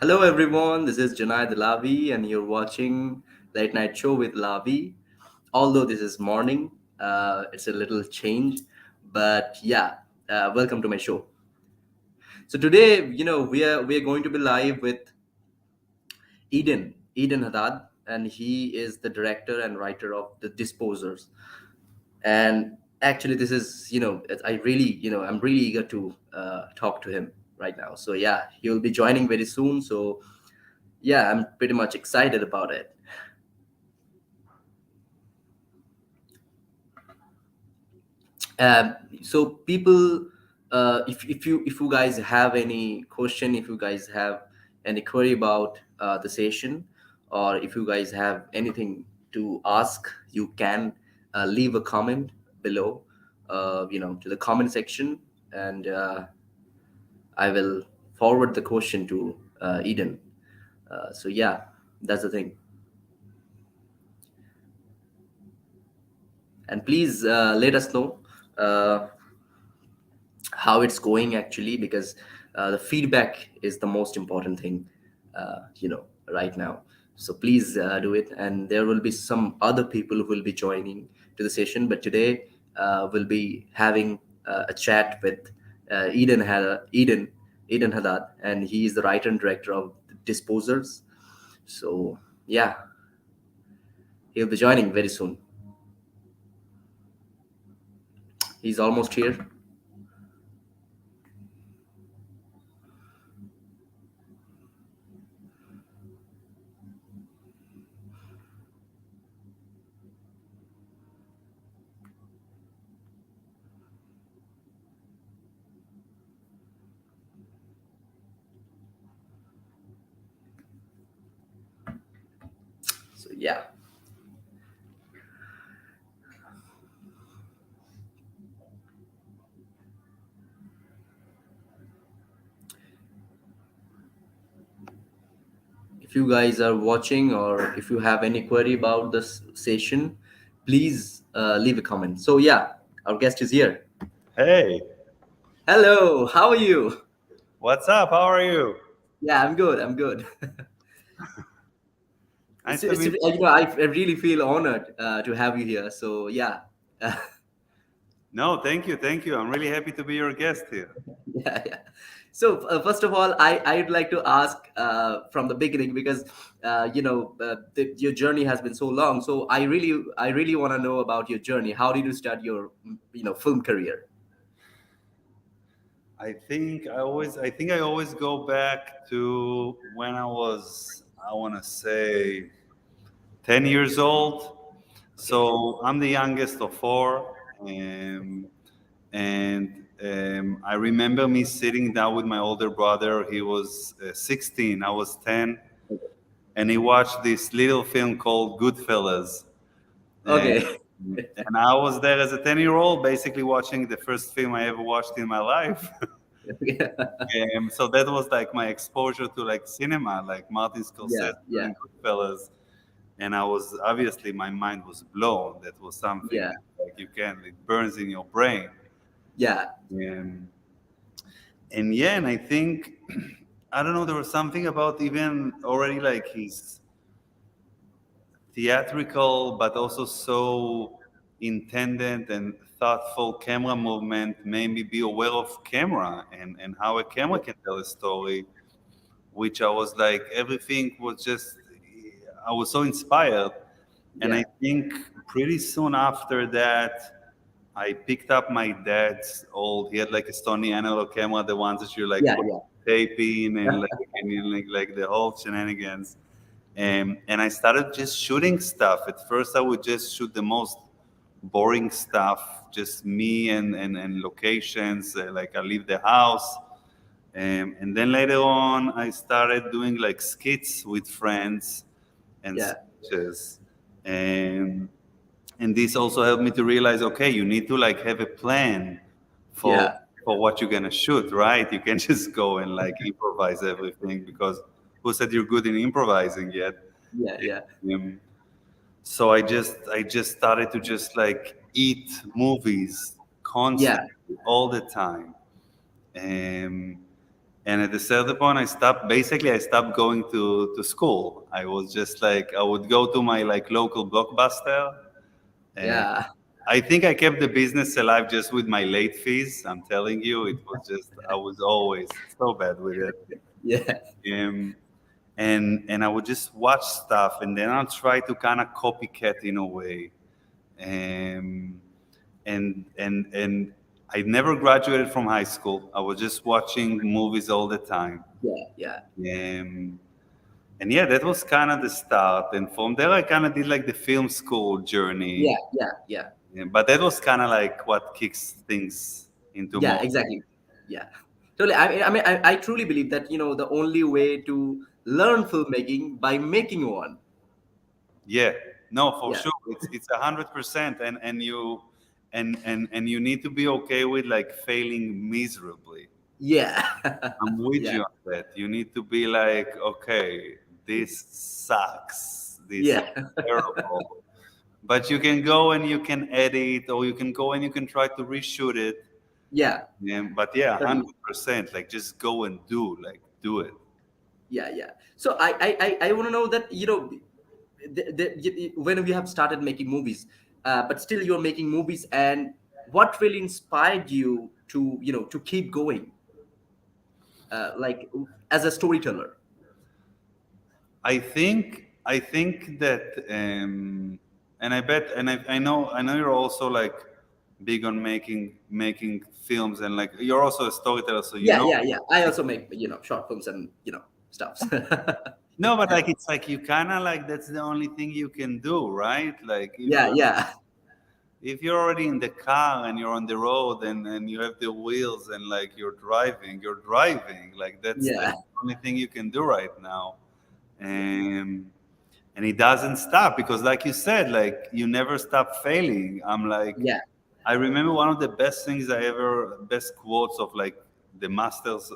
Hello everyone, this is Junayed Alavi and you're watching Late Night Show with Lavi. Although this is morning, it's a little change, but yeah, welcome to my show. So today, we are going to be live with Eden Hadad, and he is the director and writer of the Disposers. And actually, this is I'm really eager to talk to him right now. So yeah, he'll be joining very soon. So yeah, I'm pretty much excited about it. So people, if you guys have any question, if you guys have any query about the session, or if you guys have anything to ask, you can leave a comment below, to the comment section, and I will forward the question to Eden. So yeah, that's the thing. And please let us know uh, how it's going actually, because the feedback is the most important thing, right now. So please do it, and there will be some other people who will be joining to the session, but today we'll be having a chat with Eden Hadad, and he is the writer and director of Disposers. So yeah, he'll be joining very soon. He's almost here. So yeah. If you guys are watching, or if you have any query about this session, please leave a comment. So yeah, our guest is here. Hey, Hello, how are you? what's up? How are you? Yeah, I'm good. I'm good. Nice to meet I really feel honored to have you here. So yeah, No, thank you, thank you. I'm really happy to be your guest here. yeah, yeah. So first of all, I'd like to ask from the beginning, because your journey has been so long. So I really want to know about your journey. How did you start your film career? I think I always go back to when I was, I want to say, 10 years old. Okay. So I'm the youngest of four, and I remember me sitting down with my older brother. He was 16, I was 10, and he watched this little film called Goodfellas. And, Okay. and I was there as a 10-year-old, basically watching the first film I ever watched in my life. So that was like my exposure to like cinema, like Martin Yeah, Scorsese yeah, doing Goodfellas. And I was obviously my mind was blown. That was something yeah, like you can, it burns in your brain. yeah, And, and yeah, and I think, I don't know, there was something about even already like his theatrical but also so intended and thoughtful camera movement made me be aware of camera and how a camera can tell a story, which I was like, everything was just, I was so inspired. And I yeah, think pretty soon after that, I picked up my dad's old, he had like a Sony analog camera, the ones that you like yeah, put yeah, tape in and you like the whole shenanigans. And I started just shooting stuff. At first, I would just shoot the most boring stuff, just me and locations. Like I leave the house. And then later on, I started doing like skits with friends and yeah, sketches. And, and this also helped me to realize, okay, you need to like have a plan for yeah, for what you're gonna shoot, right? You can't just go and like improvise everything because who said you're good in improvising yet? yeah, yeah, Um, so I just started to just like eat movies yeah, constantly all the time. Um, And at a certain point, I stopped going to school. I was just like, I would go to my like local Blockbuster. And Yeah. I think I kept the business alive just with my late fees. I'm telling you, it was just, I was always so bad with it. Yeah. Um, and I would just watch stuff, and then I'll try to kind of copycat in a way. Um, and I never graduated from high school. I was just watching movies all the time. Yeah. Yeah. Um, and yeah, that was kind of the start. And from there, I kind of did like the film school journey. Yeah. Yeah. Yeah. Yeah, but that was kind of like what kicks things into Yeah. motion. Exactly. Yeah. Totally. I truly believe that the only way to learn filmmaking by making one. Yeah, no, for Yeah. sure, it's 100%, and you need to be okay with like failing miserably. Yeah. I'm with Yeah. you on that. You need to be like, okay, this sucks. This is Yeah. terrible. But you can go and you can edit, or you can go and you can try to reshoot it. Yeah. But yeah, Totally. 100%. Like just go and do it. Yeah. Yeah. So I want to know that when we have started making movies, but still you're making movies, and what really inspired you to to keep going, like as a storyteller? I think that, and I bet, and I know you're also like big on making films, and like you're also a storyteller, so you Yeah, know. yeah, yeah. I also make short films and stuffs. No, but like it's like you kind of like that's the only thing you can do, right? Like Yeah, yeah, if you're already in the car and you're on the road, and you have the wheels, and like you're driving. Like that's yeah, the only thing you can do right now. And and it doesn't stop because like you said, like you never stop failing. I'm like, yeah, I remember one of the best quotes of like the masters,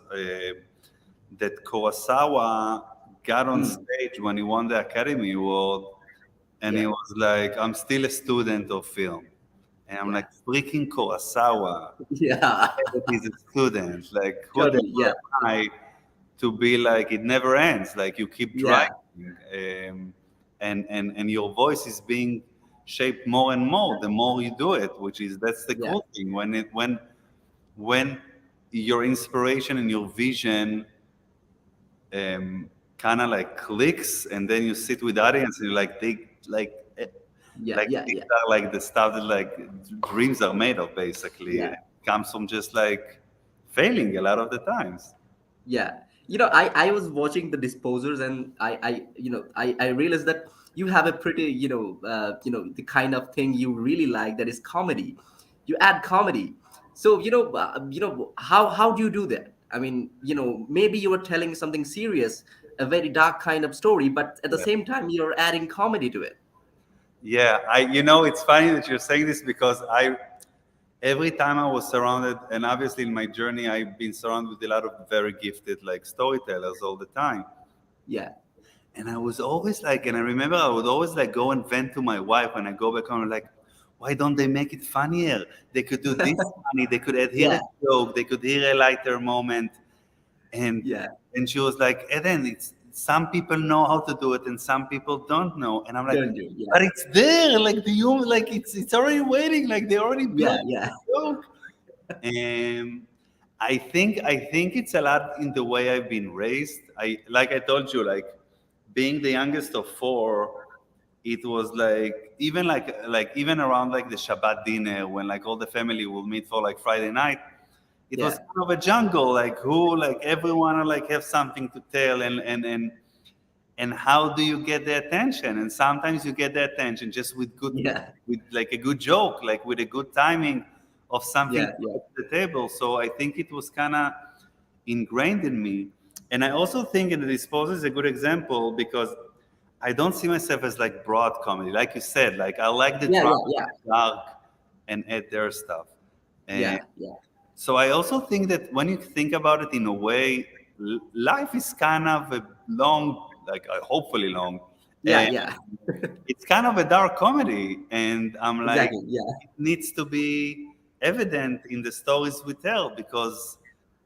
that Kurosawa got on mm, stage when he won the Academy Award, and he yeah, was like, I'm still a student of film. And I'm yeah, like, freaking Kurosawa, yeah. that he's a student. Like, who the Totally. hell Yeah, am I to be like, it never ends? Like, you keep yeah, driving, and your voice is being shaped more and more the more you do it, which is that's the yeah, cool thing. When your inspiration and your vision, kind of like clicks, and then you sit with the audience and you're like, they yeah, like yeah, these yeah, are like the stuff that like dreams are made of, basically. yeah. It comes from just like failing a lot of the times. Yeah. I was watching the Disposers, and I realized that you have a pretty, the kind of thing you really like, that is comedy. You add comedy. So, how do you do that? I mean, maybe you were telling something serious, a very dark kind of story, but at the Yeah. same time, you're adding comedy to it. Yeah, it's funny that you're saying this because every time I was surrounded, and obviously in my journey, I've been surrounded with a lot of very gifted like storytellers all the time. Yeah. And I was always like, and I remember I would always like go and vent to my wife when I go back home, like, why don't they make it funnier? They could do this funny. They could add here Yeah. a joke. They could hear a lighter moment. And Yeah. and she was like, Eden, it's some people know how to do it and some people don't know. And I'm like, Don't do. Yeah. but it's there, like the human, like it's already waiting, like they already Yeah. built Yeah. the joke. And I think it's a lot in the way I've been raised. I told you, like being the youngest of four, it was like even around like the Shabbat dinner when like all the family will meet for like Friday night, it was Yeah. kind of a jungle, like who like everyone like have something to tell, and how do you get the attention? And sometimes you get the attention just Yeah. with like a good joke, like with a good timing of something Yeah. to Yeah. put to the table. So I think it was kind of ingrained in me. And I also think in the Disposal is a good example because I don't see myself as like broad comedy, like you said. Like I like the Yeah. drama, Yeah. the dark, and add their stuff. And Yeah. Yeah. so I also think that when you think about it in a way, life is kind of a long, like hopefully long, Yeah. and Yeah. it's kind of a dark comedy. And I'm like, Exactly. Yeah. it needs to be evident in the stories we tell because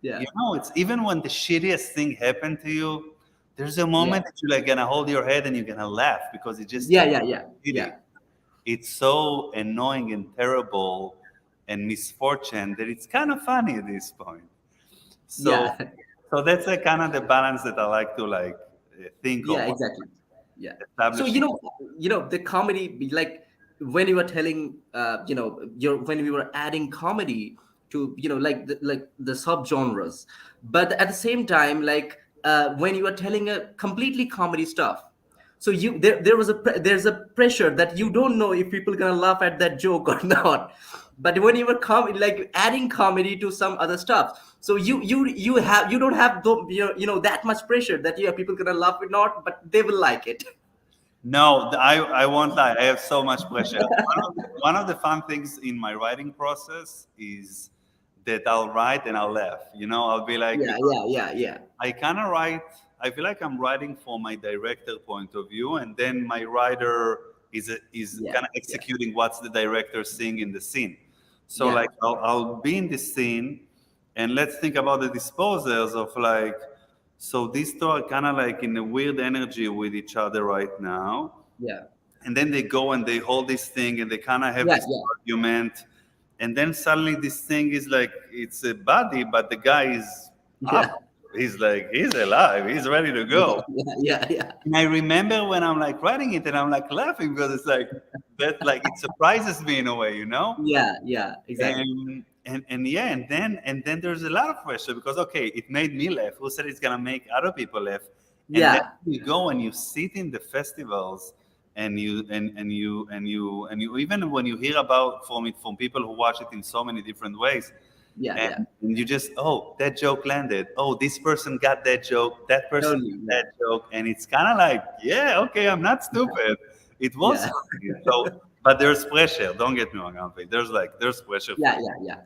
Yeah. it's even when the shittiest thing happened to you, there's a Yeah. moment that you're like gonna hold your head and you're gonna laugh because it's just Yeah. Yeah. Yeah. shitty. Yeah. It's so annoying and terrible and misfortune that it's kind of funny at this point. So, Yeah. so that's like kind of the balance that I like to like think of Yeah, exactly. Yeah. So establishing. the comedy, like when you were telling, when we were adding comedy to, like the subgenres, but at the same time, like when you were telling a completely comedy stuff, so there's a pressure that you don't know if people gonna laugh at that joke or not. But when you were like adding comedy to some other stuff, so you don't have that much pressure that yeah, people gonna laugh or not, but they will like it. No, I won't lie. I have so much pressure. One of the fun things in my writing process is that I'll write and I'll laugh. I'll be like, Yeah, because yeah, yeah, yeah, I kind of write. I feel like I'm writing from my director point of view, and then my writer is yeah, kind of yeah, executing what's the director seeing in the scene. So yeah, like I'll be in this scene, and let's think about the disposers of like. So these two are kind of like in a weird energy with each other right now, yeah, and then they go and they hold this thing and they kind of have yeah, this yeah, argument, and then suddenly this thing is like it's a body but the guy is yeah, up, he's like he's alive, he's ready to yeah, go. yeah, yeah, yeah, And I remember when I'm like writing it and I'm like laughing because it's like that, like it surprises me in a way, yeah, yeah, exactly. and yeah, and then there's a lot of pressure because okay, it made me laugh, who said it's gonna make other people laugh? And then Yeah, you go and you sit in the festivals and you even when you hear about from it from people who watch it in so many different ways, yeah, yeah, and you just, oh, that joke landed, oh, this person got that joke, that person totally. got Yeah, that joke, and it's kind of like, yeah, okay, I'm not stupid, it was yeah, funny. So but there's pressure, don't get me wrong, Amphi. There's pressure for yeah, sure. yeah, yeah.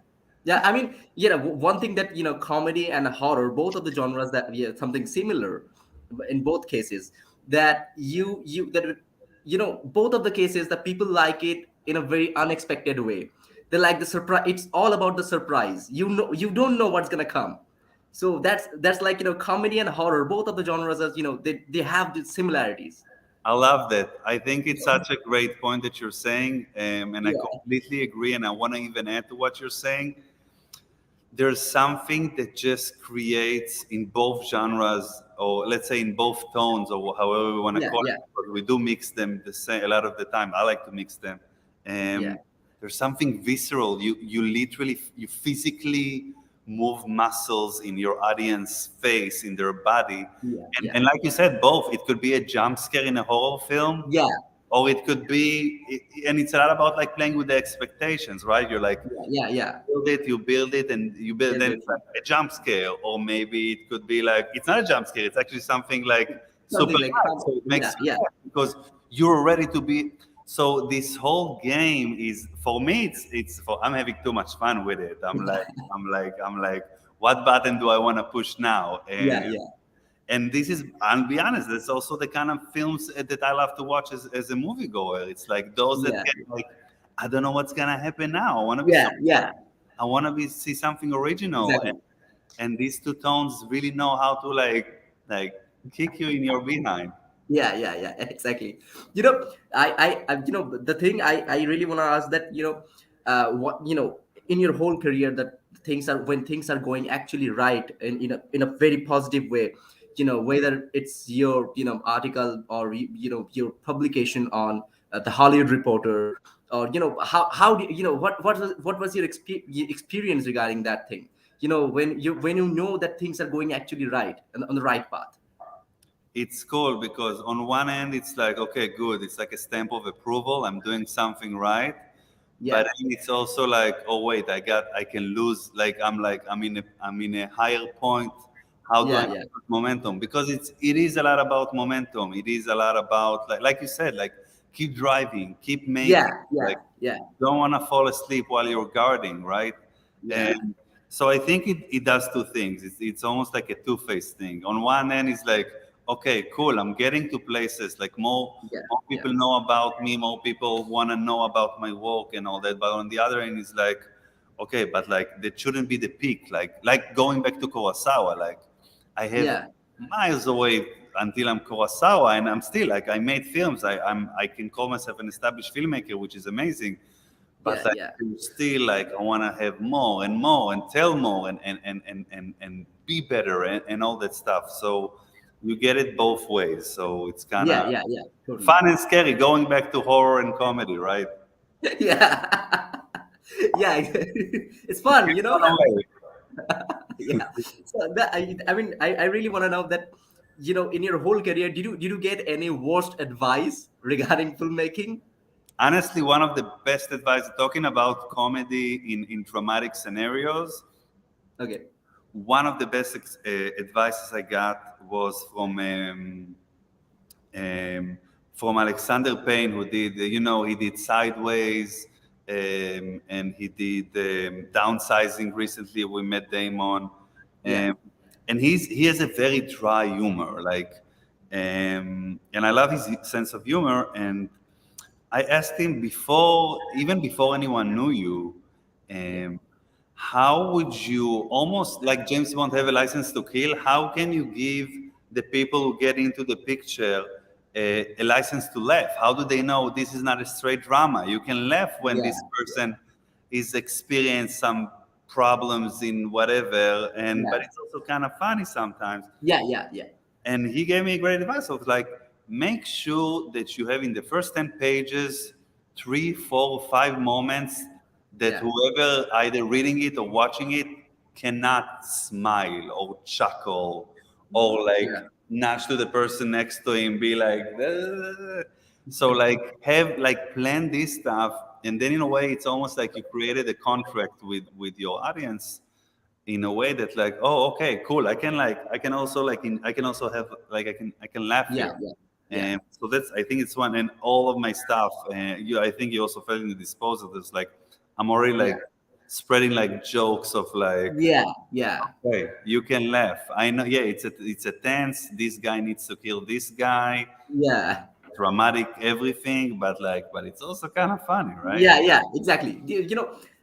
Yeah, I mean, one thing that comedy and horror, both of the genres that yeah, something similar in both cases, that both of the cases that people like it in a very unexpected way. They like the surprise. It's all about the surprise. You don't know what's gonna come. So that's like comedy and horror. Both of the genres, as they have the similarities. I love that. I think it's such a great point that you're saying, and I Yeah, completely agree. And I want to even add to what you're saying. There's something that just creates in both genres, or let's say in both tones, or however we want to yeah, call yeah, it, because we do mix them the same a lot of the time. I like to mix them. yeah, There's something visceral. You literally, you physically move muscles in your audience face, in their body, yeah, and yeah, like you said, both. It could be a jump scare in a horror film, yeah, or it could be, and it's a lot about like playing with the expectations, right? You're like, yeah, yeah, yeah. you build it, and you build. Build Then it. it's like a jump scare, or maybe it could be like it's not a jump scare. It's actually something like super Something like light, so it makes yeah, sense yeah, because you're ready to be. So this whole game is for me. It's for I'm having too much fun with it. I'm like, what button do I want to push now? yeah, And yeah, and this is, I'll be honest, that's also the kind of films that I love to watch as a moviegoer. It's like those that yeah, get like, I don't know what's gonna happen now. I want to be yeah, yeah, I want to be see something original, exactly. and these two tones really know how to like kick you in your behind. Yeah, yeah, yeah, exactly. The thing I really want to ask that what in your whole career, that things are when things are going actually right in a very positive way, whether it's your article or your publication on the Hollywood Reporter, or how do what was your experience regarding that thing, when you know that things are going actually right and on the right path. It's cool because on one end it's like, okay, good, it's like a stamp of approval, I'm doing something right. But Yeah, then it's also like, oh wait, I can lose, like I'm in a higher point. How do I yeah, yeah, lose momentum? Because it is a lot about momentum. It is a lot about like you said, like keep driving, keep yeah, making, yeah, like yeah, don't want to fall asleep while you're guarding, right? yeah, And so I think it does two things. It's almost like a two-faced thing. On one end, it's like, okay, cool, I'm getting to places, like yeah, more yeah, people know about me, more people want to know about my work and all that. But on the other end, it's like, okay, but like that shouldn't be the peak. Like going back to Kurosawa, like I have Yeah, miles away until I'm Kurosawa, and I'm still like I made films. I can call myself an established filmmaker, which is amazing. But yeah, like yeah, still like I want to have more and tell more and be better and all that stuff. So you get it both ways. So it's kind yeah, of yeah, yeah, totally. fun and scary going back to horror and comedy, right? Yeah, yeah, it's You fun, can't you know. run away. Yeah. So that I mean, I really want to know that, in your whole career, did you get any worst advice regarding filmmaking? Honestly, one of the best advice talking about comedy in dramatic scenarios, Okay. one of the best advices I got was from Alexander Payne, who did, he did Sideways, and he did Downsizing recently with Matt Damon, Yeah. um, and he has a very dry humor, like, and I love his sense of humor. And I asked him even before anyone knew you, Yeah. um, how would you, almost like James Bond, have a license to kill? How can you give the people who get into the picture a license to laugh? How do they know this is not a straight drama? You can laugh when Yeah. this person is experiencing some problems in whatever, and but Yeah. it's also kind of funny sometimes. Yeah. Yeah. Yeah. And he gave me great advice of like, make sure that you have in the first 10 pages 3 4 5 moments that Yeah. whoever either reading it or watching it cannot smile or chuckle or like Yeah. nudge to the person next to him, be like, "Ugh." So like have like plan this stuff, and then in a way it's almost like you created a contract with your audience in a way that like, oh, okay, cool, I can also I can also have like I can laugh Yeah. here. Yeah. Yeah. And so that's, I think it's one. And all of my stuff, I think you also felt in the disposal, there's like I'm already Yeah. like spreading like jokes of like, Yeah. Yeah. hey, you can laugh, I know, yeah, it's a tense, this guy needs to kill this guy, Yeah. dramatic everything, but like, but it's also kind of funny, right? Yeah. Yeah. Exactly.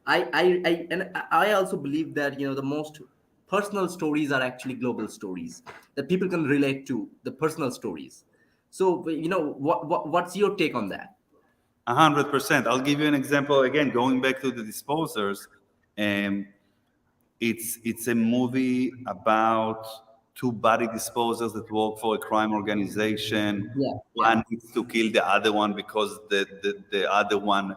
I also believe that the most personal stories are actually global stories that people can relate to the personal stories. So what's your take on that? 100%. I'll give you an example again, going back to the Disposers. Um, it's a movie about two body disposers that work for a crime organization. Yeah. Yeah. One needs to kill the other one because the other one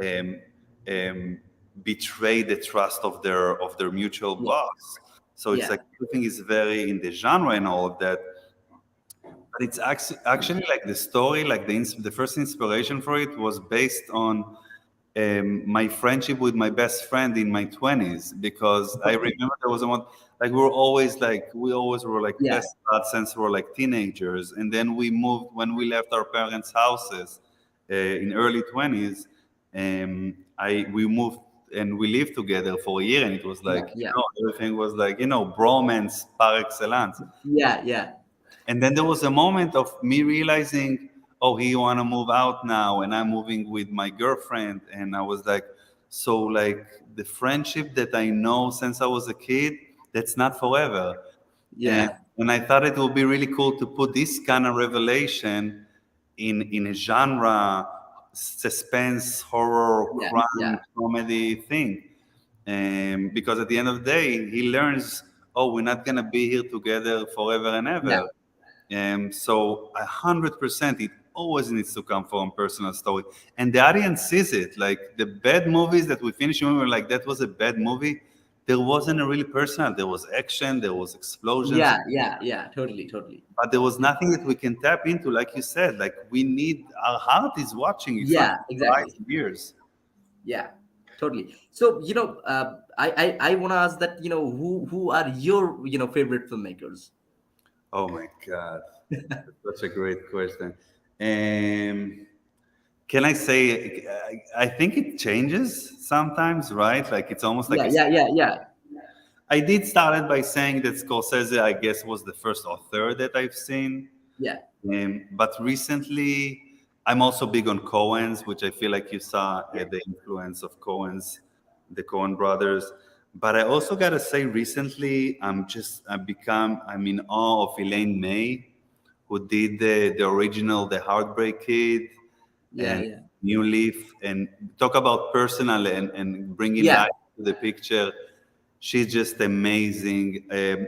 um, um, betrayed the trust of their mutual Yeah. boss. So it's Yeah. like everything is very in the genre and all of that. But it's actually like the story, like the first inspiration for it was based on my friendship with my best friend in my 20s, because I remember there was a one, like we always were like Yeah. best buds since we were like teenagers, and then we moved when we left our parents' houses in early 20s. I we moved and we lived together for a year, and it was Yeah. like, Yeah. everything was like, bromance par excellence. Yeah. Yeah. And then there was a moment of me realizing, oh, he want to move out now, and I'm moving with my girlfriend. And I was like, so like the friendship that I know since I was a kid, that's not forever. And Yeah. and I thought it would be really cool to put this kind of revelation in a genre, suspense, horror, Yeah. Yeah. crime, comedy thing. Because at the end of the day, he learns, oh, we're not gonna be here together forever and Yeah. ever. So 100%, it always needs to come from personal story, and the audience sees it. Like the bad movies that we finish, when we were like, that was a bad movie. There wasn't a really personal. There was action, there was explosions, Yeah. Yeah. Yeah. Totally. Totally. but there was nothing that we can tap into. Like you said, like we need, our heart is watching. It's not Yeah. eyes Exactly. and ears. Yeah. Totally. So I want to ask that who are your favorite filmmakers? Oh my God, that's such a great question. Um, can I say, I think it changes sometimes, right? Like it's almost like Yeah. Yeah. Yeah. Yeah. I did start it by saying that Scorsese, I guess, was the first author that I've seen. Yeah. But recently, I'm also big on Coens, which I feel like you saw the influence of Coens. the Coen brothers. But I also gotta say, recently I'm in awe of Elaine May, who did the original The Heartbreak Kid Yeah, and yeah, New Leaf, and talk about personal and bringing yeah. life to the picture. She's just amazing.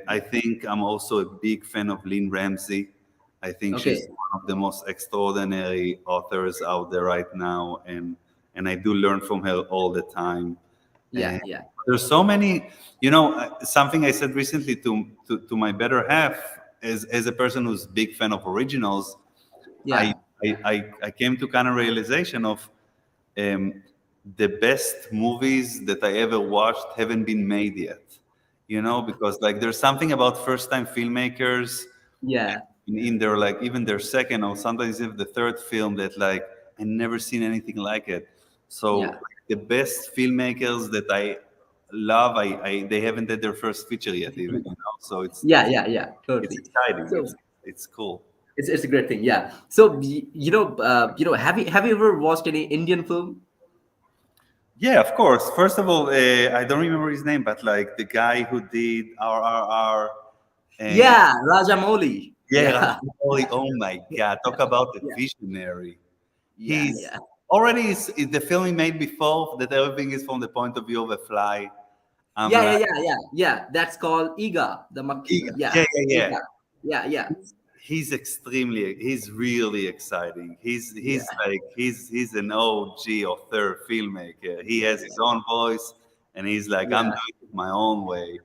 I think I'm also a big fan of Lynn Ramsey. I think she's Okay. one of the most extraordinary authors out there right now, and I do learn from her all the time. Yeah, And yeah, there's so many, something I said recently to my better half, as a person who's big fan of originals, I yeah. I came to kind of realization of um, the best movies that I ever watched haven't been made yet. Because like there's something about first time filmmakers Yeah, in their, like, even their second or sometimes even the third film that, like, I never seen anything like it. So yeah, like, the best filmmakers that I love, I they haven't had their first feature yet even. So yeah, yeah, yeah. it's Totally. exciting. So It's cool. it's a great thing. Yeah. So have you ever watched any Indian film? Yeah, of course. First of all, I don't remember his name, but like the guy who did RRR. Uh, Yeah, Rajamouli. yeah, Yeah, Rajamouli. Oh my God! Talk about a yeah, visionary. yeah, He's yeah, already is the film he made before that everything is from the point of view of a fly. I'm yeah, yeah, like, yeah, yeah, yeah. That's called Iga, the Makki. Yeah, yeah, yeah, yeah. Iga. Yeah, yeah, He's really exciting. yeah, He's an OG author filmmaker. He has his yeah, own voice, and he's like, I'm yeah, doing it my own way,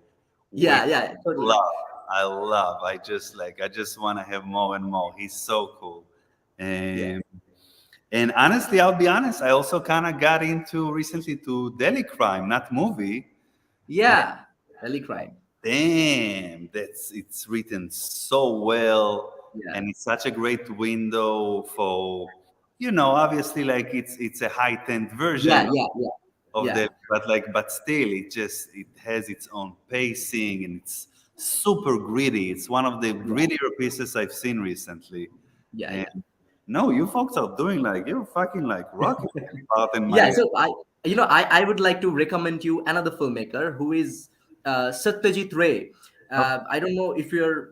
which yeah, yeah. Totally. love. I love. I just want to have more and more. He's so cool. Yeah, And and honestly, I'll be honest, I also kind of got into recently to Delhi Crime, not movie. yeah. Really crime. Damn, it's written so well, Yeah, and it's such a great window for, obviously, like it's a heightened yeah, version yeah, yeah, of yeah, the, but still, it has its own pacing, and it's super gritty. It's one of the yeah, grittier pieces I've seen recently. yeah, And yeah. no, you folks are doing, like, you're fucking like rocking out in Yeah, my. so I would like to recommend you another filmmaker who is Satyajit Ray. I don't know if you're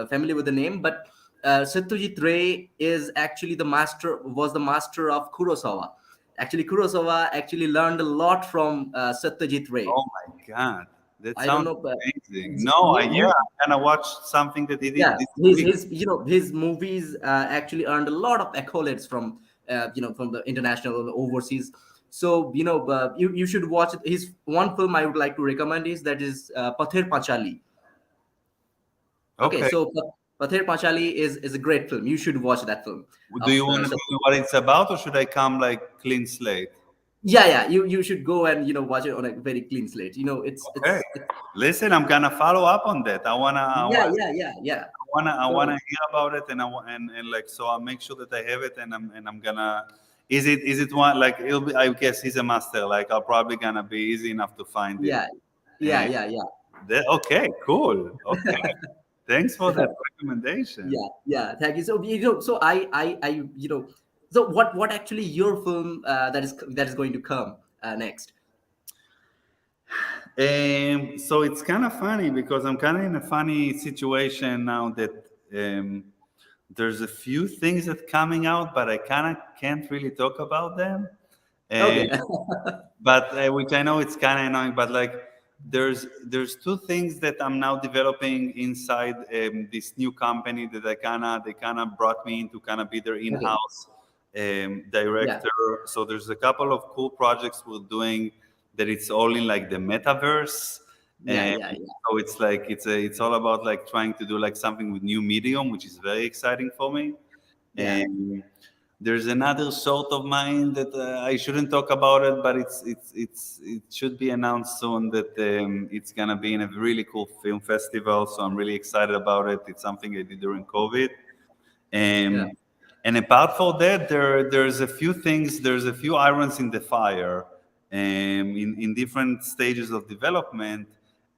familiar with the name, but Satyajit Ray is actually the master of Kurosawa. Actually, Kurosawa actually learned a lot from Satyajit Ray. Oh my God, that I don't sounds know, but amazing. No, yeah, I kind of watched something that he did yeah, this his week. his movies actually earned a lot of accolades from from the international and overseas. So you should watch it. His one film I would like to recommend is Pather Panchali. Okay, Okay. so Pather Panchali is a great film. You should watch that film. Do Of you want to tell me what it's about, or should I come like clean slate? Yeah, yeah, you should go and watch it on a very clean slate. Okay. Listen, I'm gonna follow up on that. Yeah, yeah, yeah, yeah. I wanna Totally. hear about it, and like, so I'll make sure that I have it, and I'm gonna. Is it one, like, it'll be? I guess he's a master. Like, I'll probably gonna be easy enough to find it. Yeah, yeah, And yeah, yeah. okay, cool. Okay, thanks for that recommendation. Yeah, yeah. Thank you. So so so what actually your film that is going to come next? So it's kind of funny because I'm kind of in a funny situation now that there's a few things that coming out, but I kind of can't really talk about them. Okay. But which I know it's kind of annoying, but like there's two things that I'm now developing inside this new company that they kind of brought me in to kind of be their Okay. in-house Yeah. director. So there's a couple of cool projects we're doing that it's all in like the metaverse. Yeah. And Yeah. Yeah. so it's like it's all about like trying to do like something with new medium, which is very exciting for me. Yeah. And there's another sort of mine that I shouldn't talk about it, but it should be announced soon that it's gonna be in a really cool film festival. So I'm really excited about it. It's something I did during COVID. Yeah. Um, and apart from that, there's a few things. There's a few irons in the fire, in different stages of development.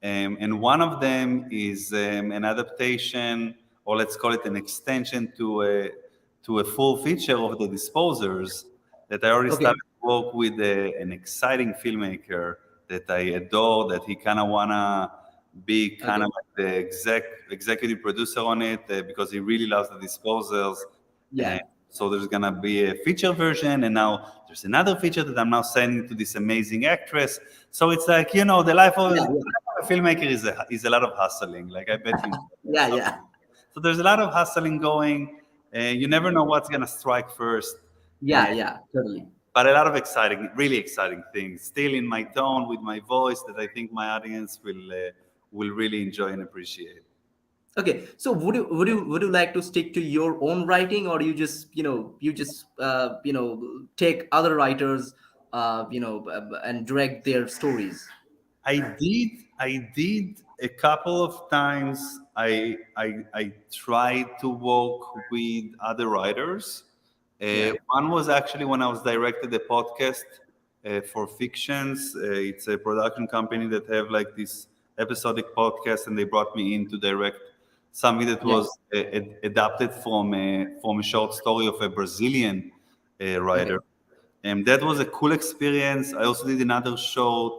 And one of them is an adaptation, or let's call it an extension to a full feature of the Disposers that I already Okay. started to work with an exciting filmmaker that I adore, that he kind of wanna be kind Okay. of like the executive producer on it because he really loves the Disposers. And Yeah. so there's gonna be a feature version, and now there's another feature that I'm now sending to this amazing actress. So it's like, the life of, Yeah. the Yeah. life of a filmmaker is a lot of hustling. Like I bet you know that. Yeah. So, Yeah. so there's a lot of hustling going. You never know what's gonna strike first. Yeah. Yeah. Totally. But a lot of exciting, really exciting things. Still in my tone, with my voice, that I think my audience will really enjoy and appreciate. Okay, so would you like to stick to your own writing, or you just take other writers, and direct their stories? I did a couple of times. I tried to work with other writers. Yeah. One was actually when I was directed a podcast for Fictions. It's a production company that have like this episodic podcast, and they brought me in to direct something that Yeah. was adapted from a short story of a Brazilian Okay. writer. And that was a cool experience. I also did another short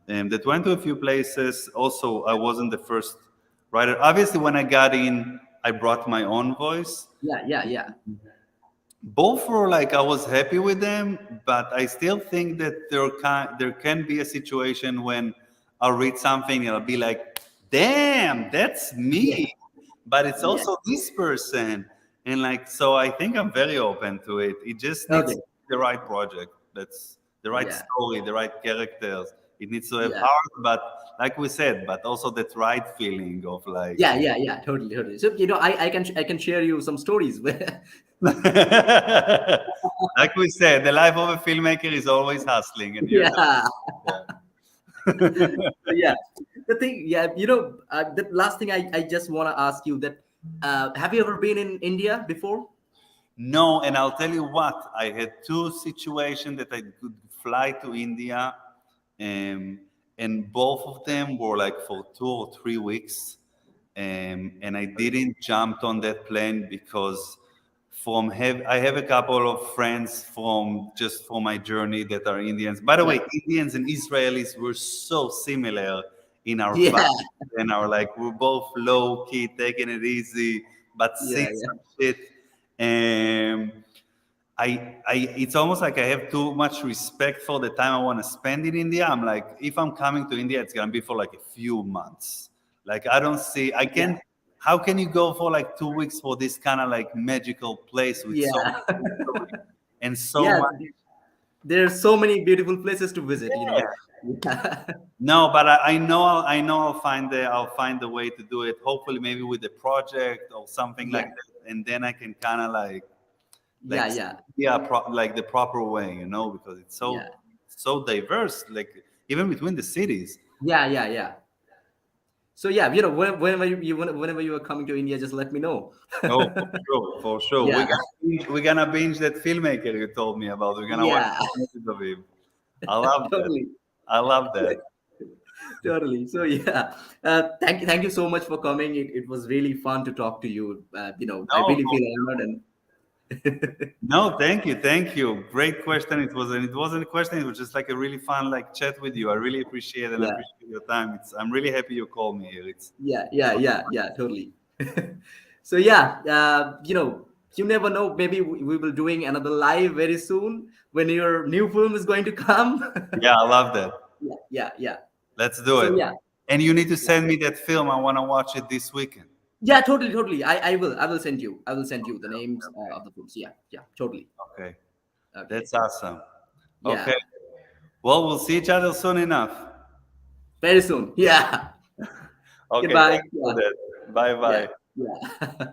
that went to a few places. Also, I wasn't the first writer. Obviously, when I got in, I brought my own voice. Yeah. Yeah. Yeah. Both were like I was happy with them, but I still think that there can be a situation when I'll read something and I'll be like, "Damn, that's Yeah. me," but it's Yeah. also this person, and like so. I think I'm very open to it. It just needs Okay. the right project. That's the right Yeah. story, the right characters. It needs to have Yeah. heart, but like we said, but also that right feeling of like. Yeah. Yeah. Yeah. Totally. Totally. So I can share you some stories where. Like we said, the life of a filmmaker is always hustling, and you're Yeah. yeah. So yeah, the thing, yeah, the last thing I just want to ask you that, have you ever been in India before? No, and I'll tell you what, I had two situations that I could fly to India, um, and both of them were like for 2 or 3 weeks. And I didn't jump on that plane because I have a couple of friends from just for my journey that are Indians. By the Yeah. way, Indians and Israelis were so similar in our Yeah. vibe and our like we're both low key, taking it easy, but Yeah. see Yeah. some shit. Um, it's almost like I have too much respect for the time I want to spend in India. I'm like, if I'm coming to India, it's gonna be for like a few months. Like I don't see, I Yeah. can. How can you go for like 2 weeks for this kind of like magical place with so Yeah. much history and so Yeah. much? There's so many beautiful places to visit. Yeah. Yeah. No, but I know I'll find a way to do it. Hopefully, maybe with a project or something like Yeah. that, and then I can kind of like Yeah. Yeah. yeah like the proper way, because it's Yeah. so diverse, like even between the cities. Yeah. Yeah. Yeah. So yeah, whenever you are coming to India, just let me know. Oh, for sure, we're Yeah. gonna binge that filmmaker you told me about. We're gonna watch Yeah. movies of him. I love that. Totally. I love that. Totally. So yeah, thank you so much for coming. It was really fun to talk to you. I No, really for feel sure. honored and No, thank you. Great question. It wasn't a question. It was just like a really fun like chat with you. I really appreciate it and I yeah, appreciate your time. I'm really happy you called me here. yeah, yeah, yeah, yeah, totally. So yeah, you never know. Maybe we will doing another live very soon when your new film is going to come. Yeah, I love that. Yeah, yeah, yeah. Let's do So it. yeah, And you need to yeah, send me that film. I want to watch it this weekend. yeah, totally, totally. I will send you the names of the films. Yeah, yeah, totally. Okay, Okay. that's awesome. Yeah, Okay, well, we'll see each other soon enough. very soon. Yeah. Okay, Goodbye. thanks for Yeah, that. Bye yeah, bye. yeah.